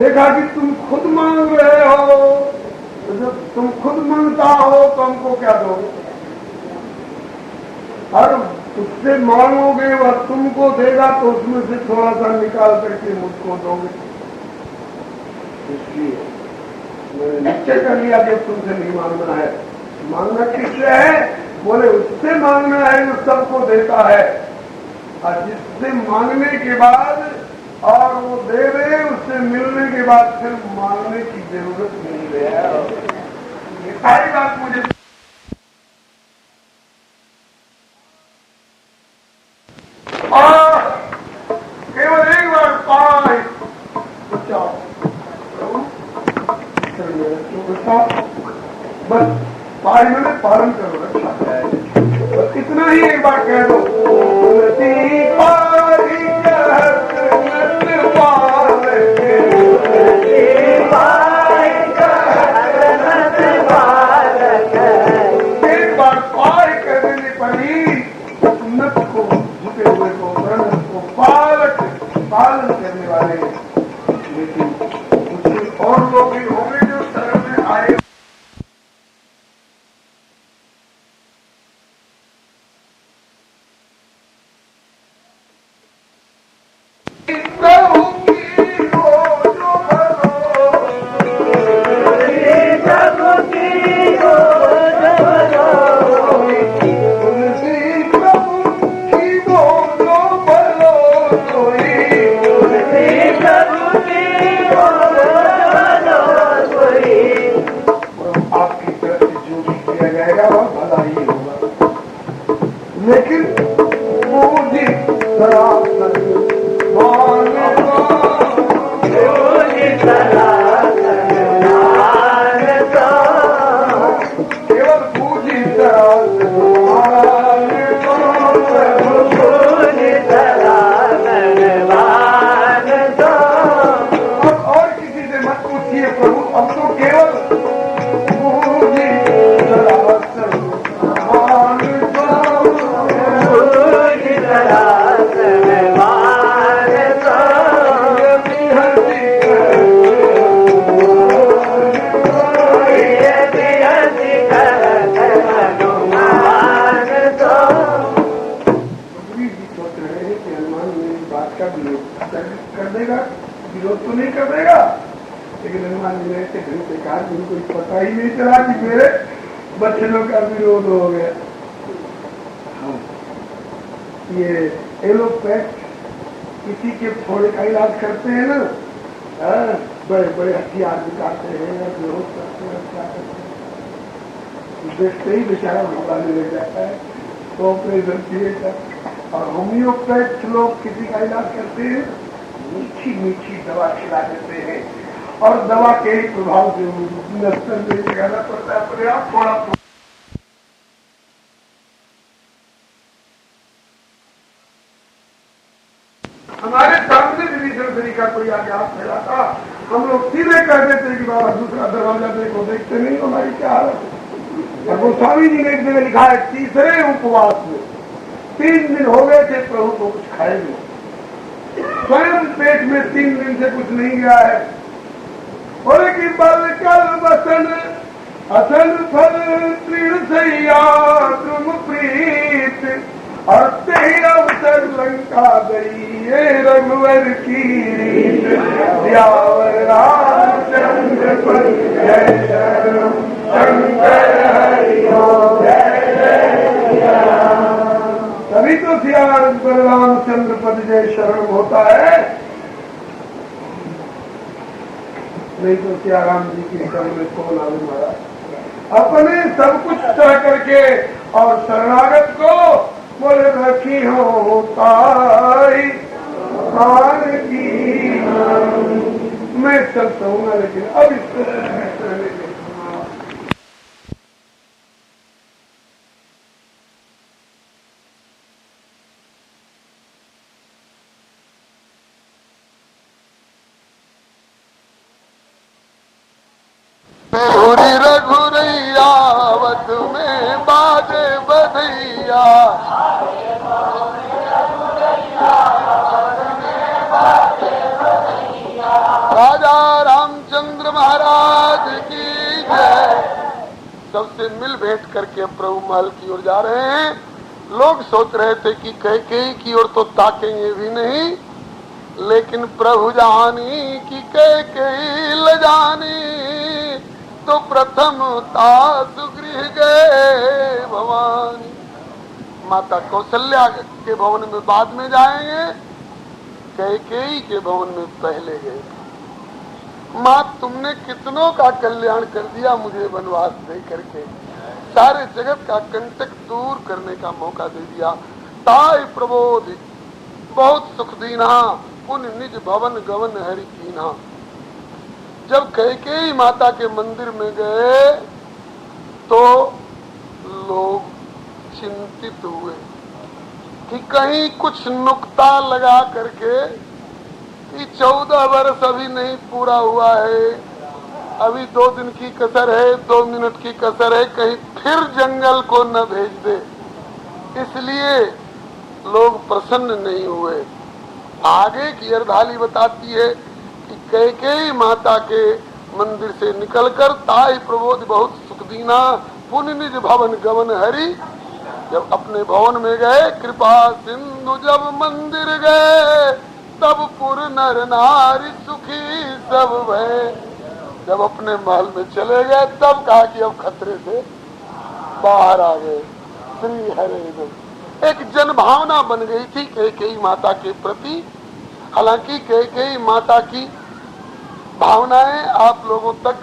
देखा कि तुम खुद मांग रहे हो, तो जब तुम खुद मांगता हो तो हमको क्या दोगे? और उससे मांगोगे वह तुमको देगा तो उसमें से थोड़ा सा निकाल करके मुझको दोगे। इसलिए मैंने निश्चय कर लिया कि तुमसे नहीं मांगना है। मांगना किससे है? बोले उससे मांगना है जो सबको देता है, और जिससे मांगने के बाद और वो दे दे, उससे मिलने के बाद फिर मांगने की जरूरत नहीं है। ये सारी बात मुझे और केवल एक बार पाए बचाओ बस, पाए मैंने पालन करो, रक्षा है। बस इतना ही एक बार कह दो, पालन करने वाले, लेकिन कुछ और लोग भी होंगे जो शरण में आए। लेकिन मुझे केवल पूजी और किसी से मत पूछिए प्रभु, अब तो केवल विरोध तो नहीं कर देगा, लेकिन हनुमान जी ने ऐसे ढंग से कहा जिनको पता ही नहीं चला कि मेरे बच्चों का विरोध हो गया। ये लोग किसी के फोड़े का इलाज करते हैं ना, बड़े बड़े हथियार निकालते हैं, विरोध करते हैं, क्या करते हैं, देखते ही बेचारा घबराने लग जाता है, तो ऑपरेशन थिएटर। और होम्योपैथ लोग किसी का इलाज करते हैं, मीठी मीठी दवा खिला देते हैं, और दवा के ही प्रभाव से नस्तर में लगाना पड़ता है अपने आप थोड़ा। हमारे सामने विभीषण श्री का कोई आगे हाथ फैलाता, हम लोग सीधे कह देते कि बाबा दूसरा दरवाजा देखो, देखते नहीं हमारी क्या हालत। और गोस्वामी जी ने एक जगह लिखा है, तीसरे उपवास में 3 दिन हो गए थे, प्रभु को कुछ खाए नहीं, स्वयं पेट में 3 दिन से कुछ नहीं गया है। बोले कि बल कल बसन असल फल तृण सैया तुम प्रीत, और तेरी अवसर लंका गई ये रघुवर की रीत, सियावर रामचंद्र पर जय शरण शंकर हरि ओम जय जय। तभी तो सियावर पर रामचंद्र पद जय शरण होता है, नहीं तो सिया राम जी की शरण में कौन आने वाला। अपने सब कुछ तय करके और शरणागत को बोले रखी हो ताई कान की। मैं चल सहूंगा, लेकिन अब इसको रघुरैयावत में बाजे बधैया, राजा रामचंद्र महाराज की जय। सबसे मिल भेंट करके प्रभु महल की ओर जा रहे हैं। लोग सोच रहे थे कि कैकेयी की ओर तो ताकेंगे भी नहीं, लेकिन प्रभु जानी कि कैकेयी ल जानी, तो प्रथम तास गृह गए भवानी। माता कौशल्या के भवन में बाद में जाएंगे, कैकेयी के भवन में पहले गए। माँ तुमने कितनों का कल्याण कर दिया मुझे वनवास दे करके, सारे जगत का कंटक दूर करने का मौका दे दिया। ताई प्रबोधि बहुत सुख दीना, पुण्य निज भवन गवन हरि कीना। जब कैकेयी माता के मंदिर में गए तो लोग चिंतित हुए कि कहीं कुछ नुक्ता लगा करके कि 14 वर्ष अभी नहीं पूरा हुआ है, अभी 2 दिन की कसर है, 2 मिनट की कसर है, कहीं फिर जंगल को न भेज दे। इसलिए लोग प्रसन्न नहीं हुए। आगे की अर्धाली बताती है कि कैकेयी माता के मंदिर से निकलकर ताई प्रबोध बहुत सुख दीना, पुण्य निज भवन गवन हरि। जब अपने भवन में गए, कृपा सिंधु जब मंदिर गए, तब पुर नर नारी सुखी सब भय। जब अपने महल में चले गए तब कहा कि अब खतरे से बाहर आ गए। श्री हरे। एक जनभावना बन गई थी कैकेयी माता के प्रति। हालांकि कैकेयी माता की भावनाएं आप लोगों तक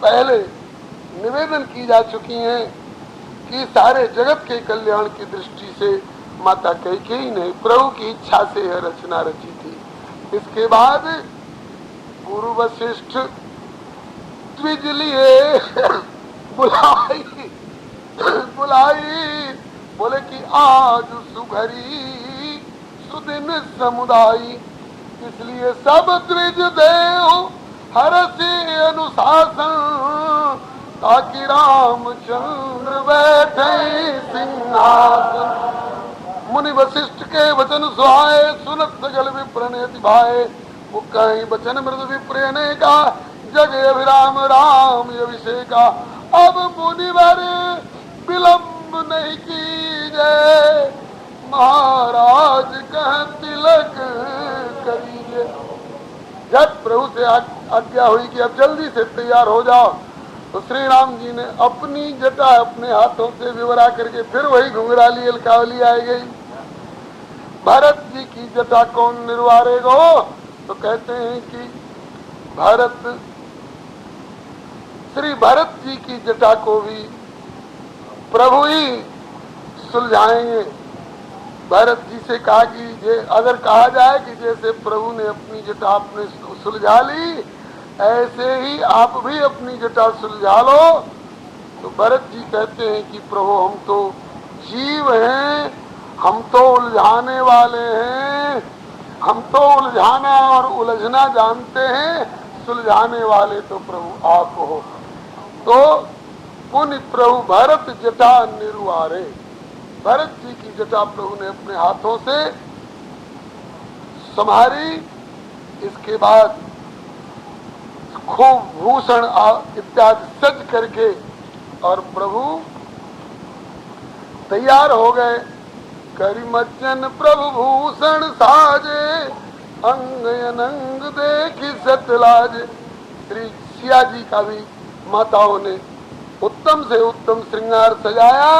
पहले निवेदन की जा चुकी हैं कि सारे जगत के कल्याण की दृष्टि से माता कैकेयी ने प्रभु की इच्छा से यह रचना रची थी। इसके बाद गुरु वशिष्ठ द्विज लिए बुलाई, बोले कि आज सुघरी सुदिन समुदायी, इसलिए सब द्विज देव हरसी अनुशासन, ताकि रामचंद्र बैठे सिंहासन। मुनि वशिष्ठ के वचन सुहाए, सुनत सगल विप्र ने भाए। मुकहि वचन मृदु विप्र ने का, जग अभिराम राम अभिषेका। अब मुनिवर विलंब नहीं कीजिए, महाराज कह तिलक करिए। जब प्रभु से आज्ञा हुई कि अब जल्दी से तैयार हो जाओ, तो श्री राम जी ने अपनी जटा अपने हाथों से विवरा करके फिर वही घुंघराली अलकावली आई गई। भरत जी की जटा कौन निर्वारेगा? तो कहते हैं कि श्री भरत जी की जटा को भी प्रभु ही सुलझाएंगे। भरत जी से कहा कि अगर कहा जाए कि जैसे प्रभु ने अपनी जटा अपने सुलझा ली, ऐसे ही आप भी अपनी जटा सुलझा लो। तो भरत जी कहते हैं कि प्रभु हम तो जीव हैं, हम तो उलझाने वाले हैं, हम तो उलझाना और उलझना जानते हैं, सुलझाने वाले तो प्रभु आप हो। तो पुण्य प्रभु भरत जटा निर्वारे, भरत जी की जटा प्रभु ने अपने हाथों से संभारी। इसके बाद खूब भूषण इत्यादि सज करके और प्रभु तैयार हो गए। करिमचन प्रभु भूषण साजे, अंग अनंग देखी सतलाज। श्री सिया जी का भी माताओं ने उत्तम से उत्तम श्रृंगार सजाया।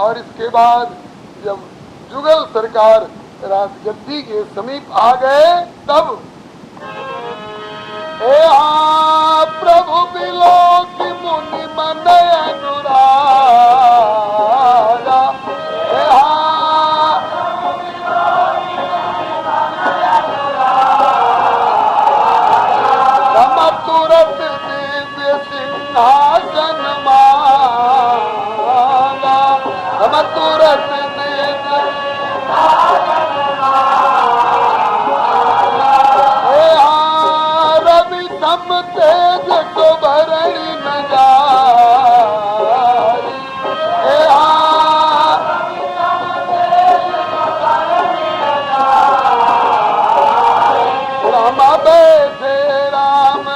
और इसके बाद जब जुगल सरकार राजगद्दी के समीप आ गए, तब प्रभु बिलो की मुनि मन अनुरागा, तुरंत दिव्य सिंहासन मांगा, तुरंत दिव्य रवि सम तेज को भरणी न जारी। राम बैठे राम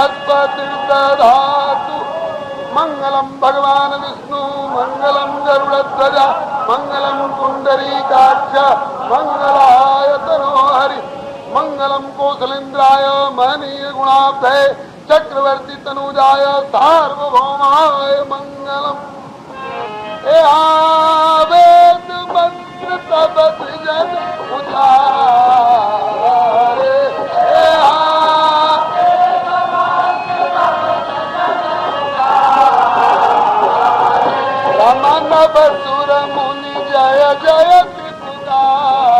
बृहस्पति दधातु मंगलम भगवान विष्णु मंगलम गरुड़ध्वज मंगलम पुंडरीकाक्ष मंगलाय तनोहरि मंगलम कौशलेन्द्राय महनीय गुणाब्धे चक्रवर्ती तनुजाय सार्वभौमाय मंगलम। वेद मंत्र तब जन उचारे रमन बसुर मुनि जय जय पुकारे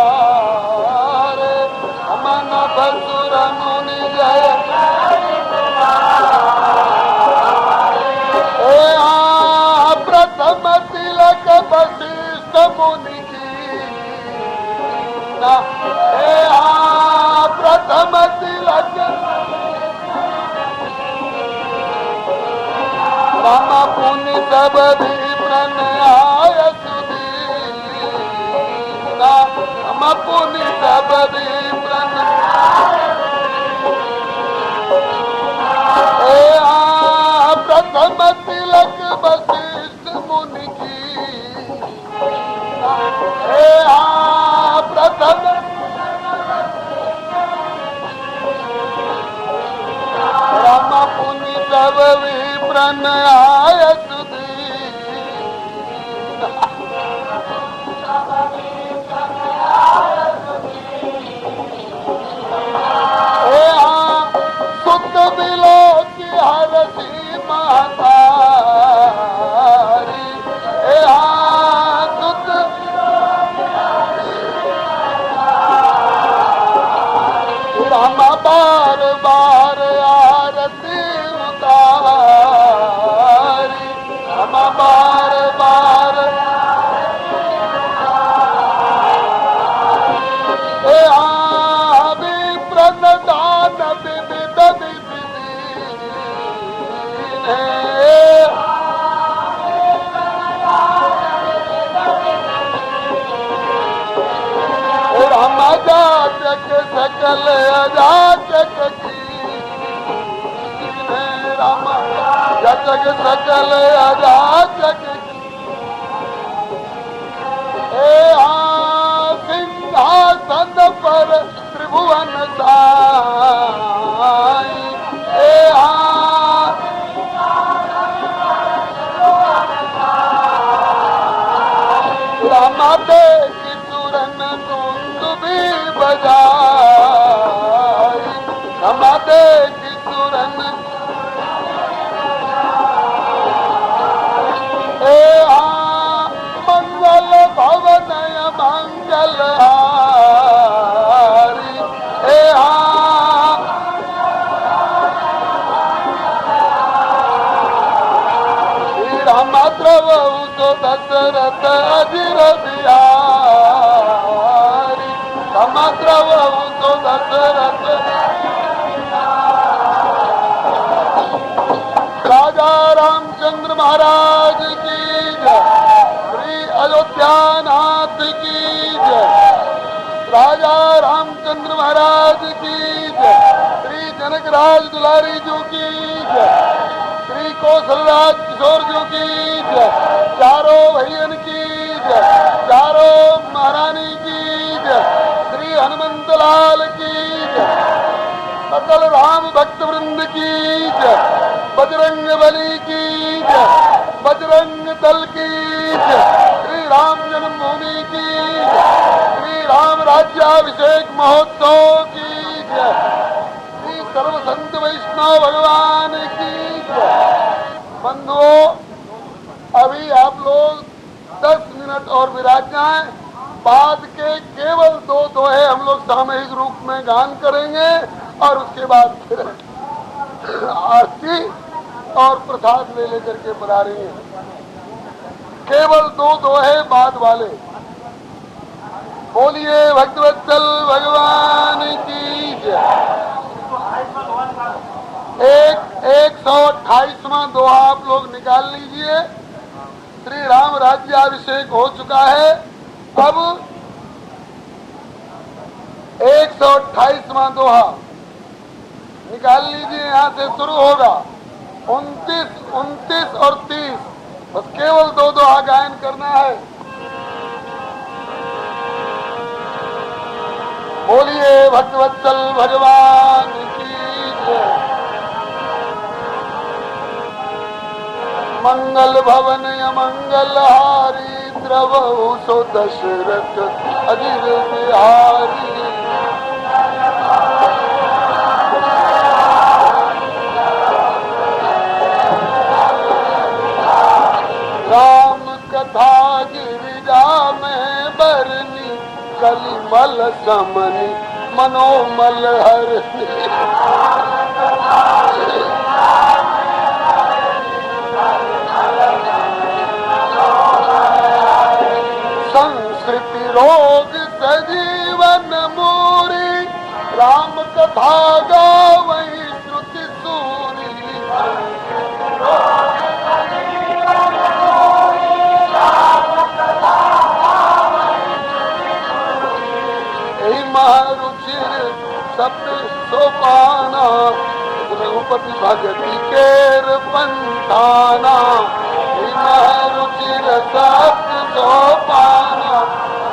रमन बसुर मुनि जय प्रथम तिलक वशिष्ठ मुनि की प्रथम तिलक राम पुनि सब भी प्रणयाय सुदीना राम पुनि सब भी प्रथम तिलक वशिष्ठ मुनि की प्रथम राम पुनि सब भी प्रणयाय सुदीना सुत बिलो की हरसी महतारी सुत राम बार बार आरती उतारी राम बार बार प्रणदान विविध राम जाचक सकल अजाचक की राम जाचक सकल अजाचक सिंहासन पर त्रिभुवन साई राम देख तुरन धुंध भी बजाई राम देख तुरन मंगल भवनय मंगल हारी श्री राम द्रवहु तो दशरथ अजिर बिहारी राम द्रवहु तो दशरथ राजा रामचंद्र महाराज की जय श्री अयोध्यानाथ की जय राजा रामचंद्र महाराज की जय श्री जनकराज दुलारी जी की जय श्री कौशलराज किशोर जी की जय चारों भैयन की जय चारों महारानी की जय श्री हनुमंत लाल की जय सकल राम भक्त वृंद की जय बजरंग बली की जय बजरंग दल की जय श्री राम जन्मभूमि की जय श्री राम राज्याभिषेक महोत्सव की जय श्री सर्व संत वैष्णव भगवान की जय। बंधुओं, अभी आप लोग 10 मिनट और विराज जाएं। बाद के केवल 2 दोहे हम लोग सामूहिक रूप में गान करेंगे और उसके बाद फिर आरती और प्रसाद ले लेकर के बना रही हैं। केवल 2 दोहे बाद वाले। बोलिए भक्तवत्सल भगवान की जय। 128वां दोहा आप लोग निकाल लीजिए। श्री राम राज्याभिषेक हो चुका है। अब 128वां दोहा निकाल लीजिए, यहाँ से शुरू होगा 29, 29 और 30, बस केवल 2-2 गायन करना है। बोलिए भक्तवत्सल भगवान की जय। मंगल भवन अमंगल हारी द्रवहु सो दशरथ अजिर बिहारी। राम कथा गिरिजा में बरनी कलिमल समनी मनोमल हरनी। संस्कृति रोग सजीवन मूरी राम कथा गावई श्रुति सूरी। महारुचिर सप्त सोपाना रघुपति भगति केर पंथाना। महारुचिर सप्त सोपाना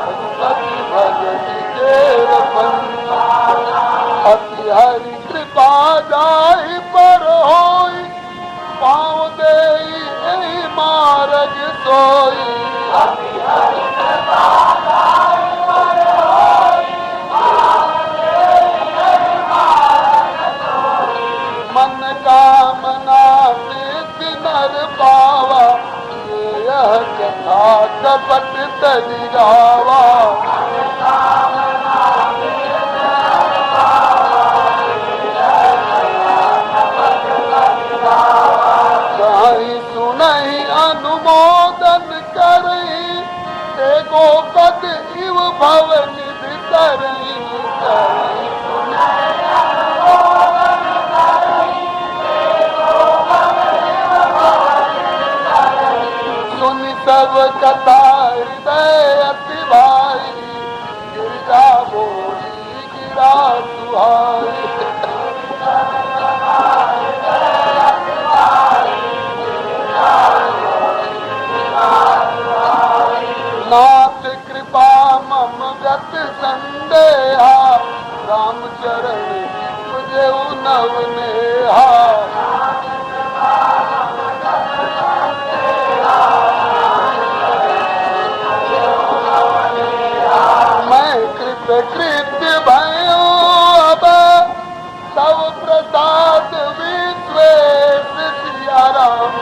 रघुपति भगति केर पंथाना। अति हरि कृपा जाहि पर होई पाँव देई एहि मार्ग सोई। अति हरि कृपा जाहि पर होई मन कामना प्रीति नर पावा यह कथा कपट तरि गावा। कहीं सुनहि अनुमोदन करही एको पद इव भव निधि तरही। सुनि सब कथा हृदय अति भाई गिरजा बोली गिरा सुहाई। नाथ कृपा मम गत संदेहा राम चरण तुझे नव नेहा। मैं कृत्य भयो अब तव प्रसाद विश्वेश सिया राम।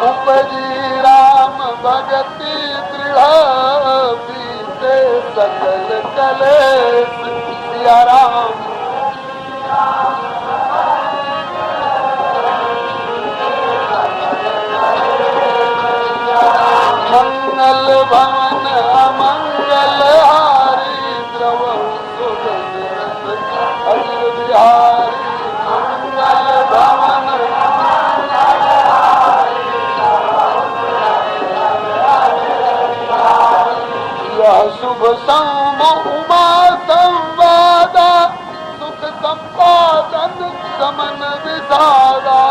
उपजी राम भगति दृढ़ बीते सकल कलेश सिया राम। मंगल भवन अमंगल हारी द्रवहु सो दशरथ अजिर बिहारी। मंगल भवन यह शुभ सम उमा संवादा सुख संपादन समन विसादा।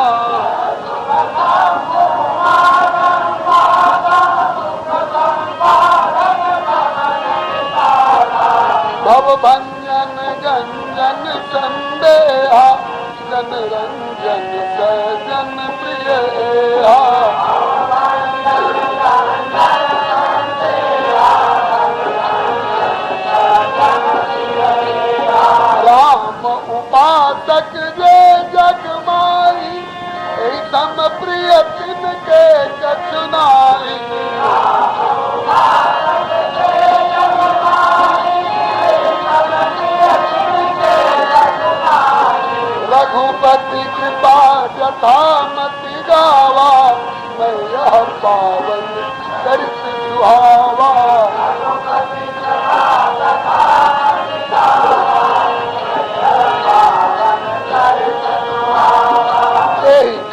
भव भंजन गंजन संदेहा जन रंजन सजन प्रिय। राम उपासक जे जग माई सम प्रिय तिनके कछु नाई। रघुपति कृपा जथामति गावा मैं यह पावन चरित सुहावा।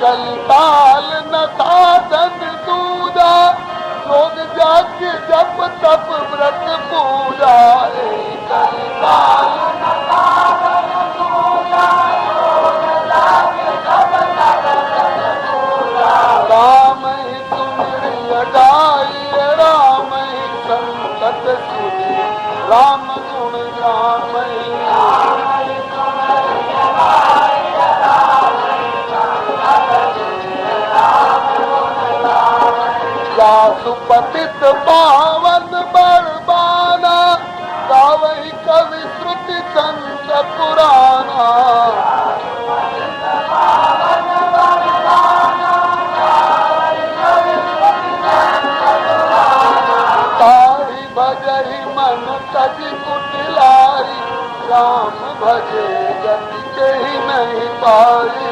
कलिकाल न साधन दूजा योग जाग सुनी राम गुण गावई। सुपतित पावन बरबाना गावई कवि श्रुति संत पुराना। तारी भजई मन तज कुटिलाई राम भजे गति के ही नहीं पाई।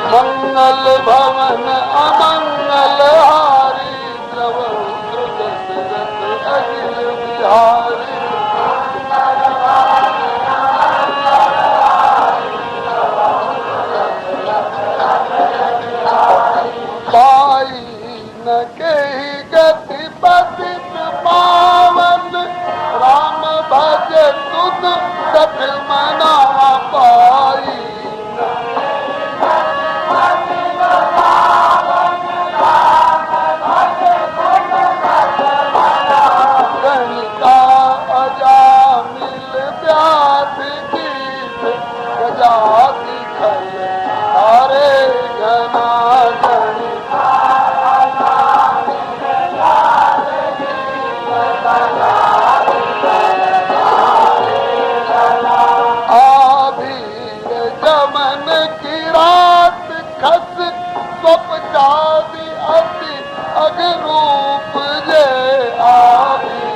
मंगल भवन अमंगल हारी द्रवरुद्र दशरथ अखिल बिहारी। पाई न केहि गति पतित पावन राम भज तुद सफल मना पाई। गणिका अजामिल व्यास गीत गजाति खल तारे घना गणिका आभीर जमन की रात खस स्वपचादी अति अगरूप जे। आभीर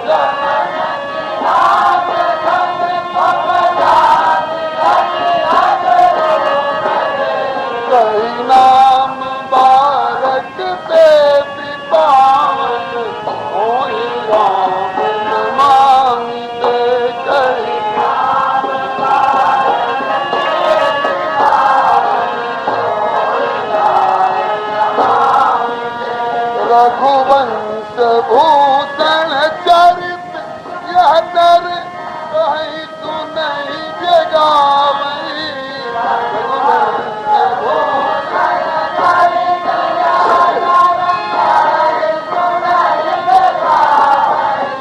जमन की रात खस स्वपचादी अति अगरूप जे। कई नाम बारक देवी पावन होई राम मांगी दे। कई रघुवंश भूषण चरित यह नर कहीं सुनई जगावई। रघुवंश भूषण चरित यह नर कहीं सुनई जगावई।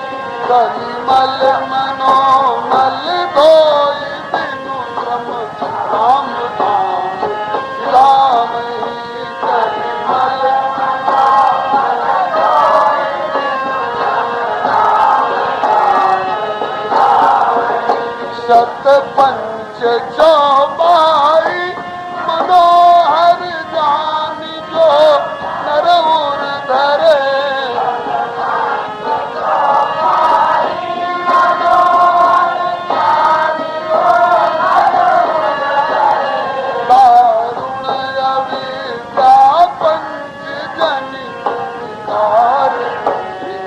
कलिमल मनोमल धोई बिनु श्रम राम नाम सिरावई। कलिमल शत पंच चौबाई मनोहर जानी जो नरउर धरे। दारुण अविद्या पंच जनि विकार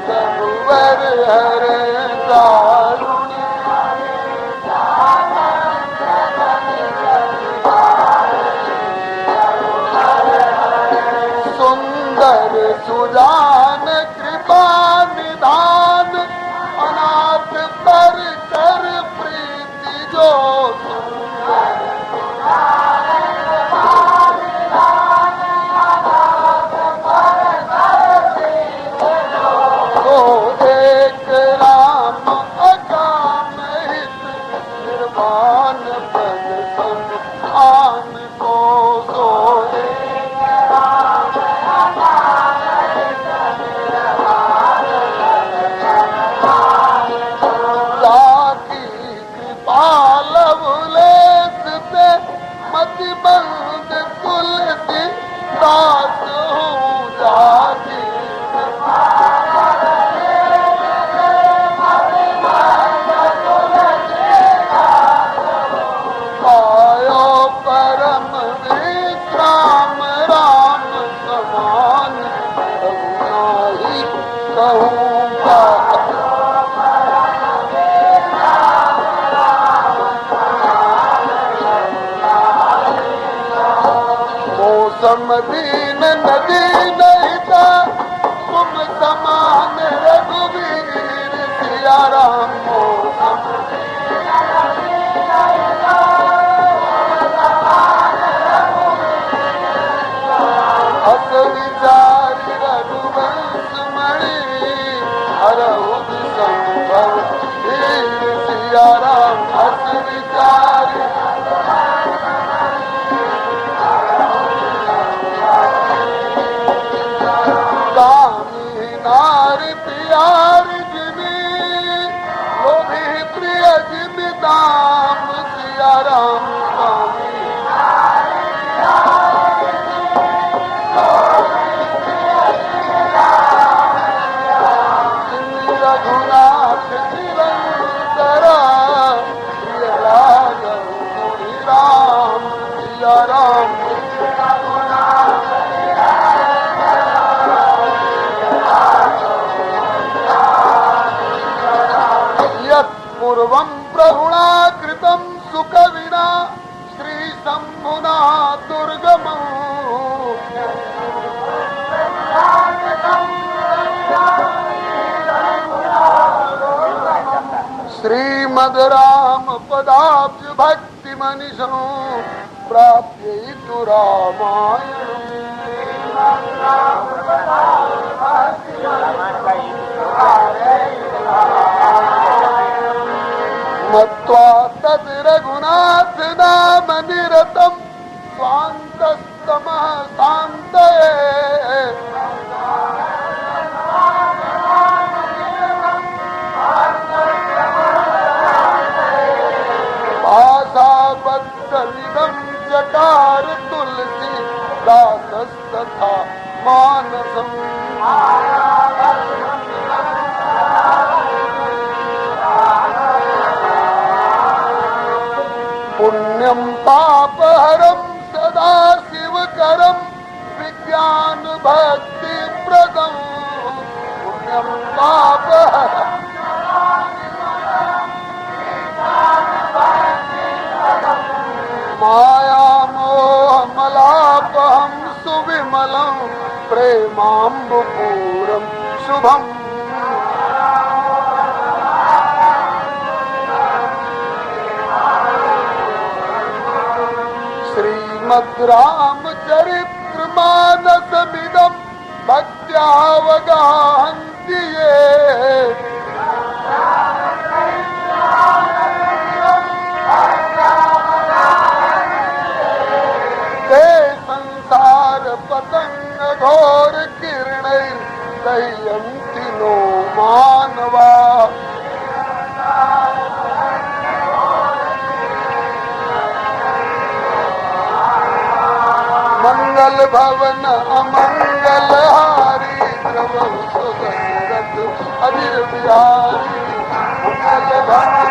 रघुवर हरे। दारुण सुंदर सुजान कृपा निधान अनाथ पर कर प्रीति जो। सुंदर सुजान कृपा निधान अनाथ पर कर प्रीति जो। एक राम अकाम हित निर्वाण पद संग आन को सो। मति बंद तुलसी दास हूँ जाती। पायो परम विश्राम राम समान नहीं कहूँगा। समदीन नदी नहीं था तुम समान रघुवीर सिया राम। समदीन नदी नहीं था तुम समान राम यत् पूर्वं प्रहुणा कृतं सुकविना श्री शंभुना दुर्गमम् श्रीमद् राम पदाब्ज भक्ति मनीषं प्राप्यैतु मत्वा तद् रघुनाथ नाम निरतं स्वान्तस्तमः शान्तये भाषाबद्धमिदं चकार तुलसी दासस्तथा मानसम् पुण्यं पापहरं सदा शिवकरं विज्ञान भक्ति प्रदं पुण्यं पापहरं मायामोहमलापहं सुविमलं प्रेमाम्बुपूरं शुभम् श्रीमद् रामचरितमानसमिदं भक्त्यावगाहन्ति ये ते संसार पतंग घोर किरणैर्दह्यन्ति नो मानवा मंगल भवन अमंगल हारी द्रव सुदशरथ अजिर बिहारी मंगल भवन